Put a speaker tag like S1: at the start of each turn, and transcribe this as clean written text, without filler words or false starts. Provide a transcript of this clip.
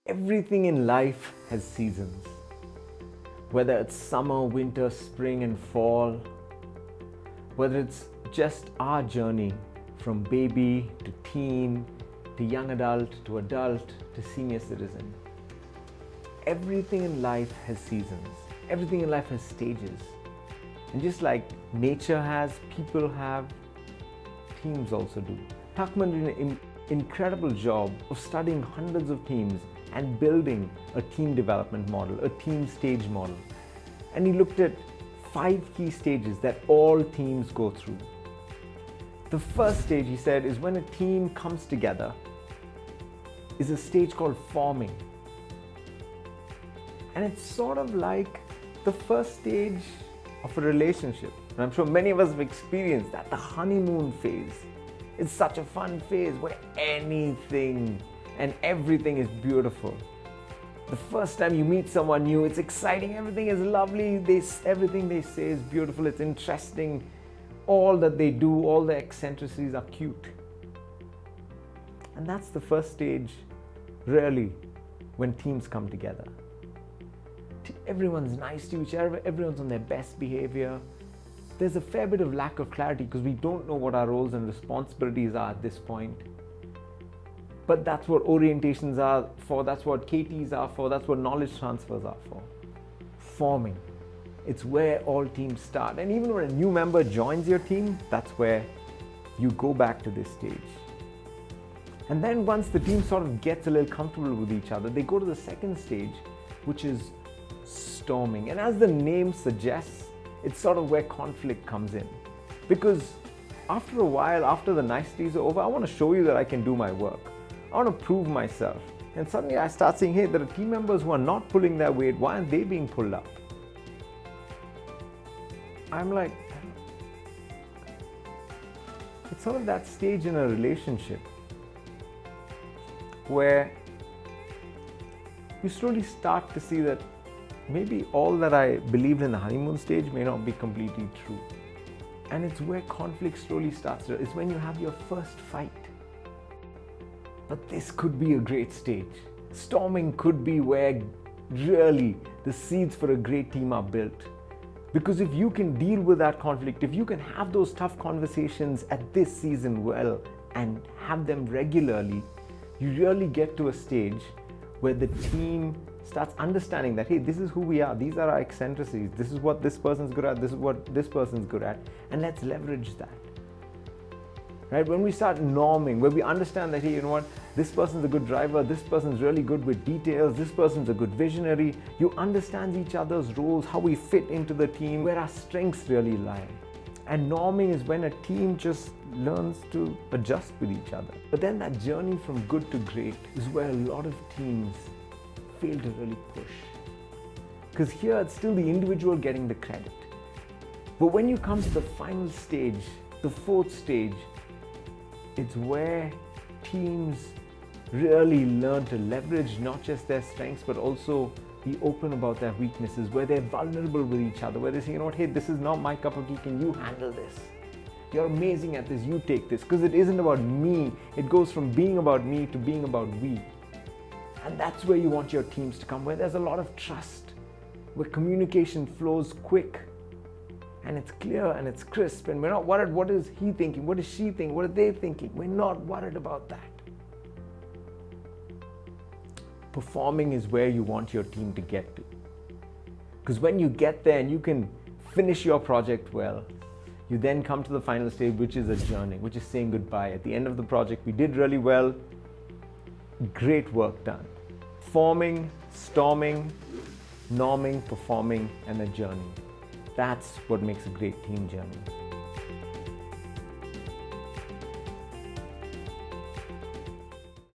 S1: Everything in life has seasons. Whether it's summer, winter, spring, and fall, whether it's just our journey from baby to teen to young adult to senior citizen. Everything in life has seasons. Everything in life has stages. And just like nature has, people have, teams also do. Tuckman did an incredible job of studying hundreds of teams and building a team development model, a team stage model. And he looked at 5 key stages that all teams go through. The first stage, he said, is when a team comes together, is a stage called forming. And it's sort of like the first stage of a relationship. And I'm sure many of us have experienced that, the honeymoon phase. It's such a fun phase where anything and everything is beautiful. The first time you meet someone new, it's exciting, everything is lovely, everything they say is beautiful, it's interesting. All that they do, all the eccentricities are cute. And that's the first stage, really, when teams come together. Everyone's nice to each other, everyone's on their best behavior. There's a fair bit of lack of clarity because we don't know what our roles and responsibilities are at this point. But that's what orientations are for, that's what KTs are for, that's what knowledge transfers are for. Forming. It's where all teams start. And even when a new member joins your team, that's where you go back to this stage. And then once the team sort of gets a little comfortable with each other, they go to the second stage, which is storming. And as the name suggests, it's sort of where conflict comes in. Because after a while, after the niceties are over, I want to show you that I can do my work. I want to prove myself. And suddenly I start saying, hey, there are team members who are not pulling their weight. Why aren't they being pulled up? I'm like, it's sort of that stage in a relationship where you slowly start to see that maybe all that I believed in the honeymoon stage may not be completely true. And it's where conflict slowly starts. It's when you have your first fight. But this could be a great stage. Storming could be where really the seeds for a great team are built. Because if you can deal with that conflict, if you can have those tough conversations at this season well and have them regularly, you really get to a stage where the team starts understanding that, hey, this is who we are, these are our eccentricities, this is what this person's good at, this is what this person's good at, and let's leverage that. Right? When we start norming, where we understand that, hey, you know what, this person's a good driver, this person's really good with details, this person's a good visionary, you understand each other's roles, how we fit into the team, where our strengths really lie. And norming is when a team just learns to adjust with each other. But then that journey from good to great is where a lot of teams fail to really push. Because here it's still the individual getting the credit. But when you come to the final stage, the fourth stage, it's where teams really learn to leverage not just their strengths, but also be open about their weaknesses, where they're vulnerable with each other, where they say, you know what, hey, this is not my cup of tea, can you handle this? You're amazing at this, you take this. Because it isn't about me, it goes from being about me to being about we. And that's where you want your teams to come, where there's a lot of trust, where communication flows quick, and it's clear and it's crisp, and we're not worried, what is he thinking, what is she thinking, what are they thinking? We're not worried about that. Performing is where you want your team to get to. Because when you get there and you can finish your project well, you then come to the final stage, which is adjourning, which is saying goodbye. At the end of the project, we did really well, great work done. Forming, storming, norming, performing, and adjourning. That's what makes a great team journey.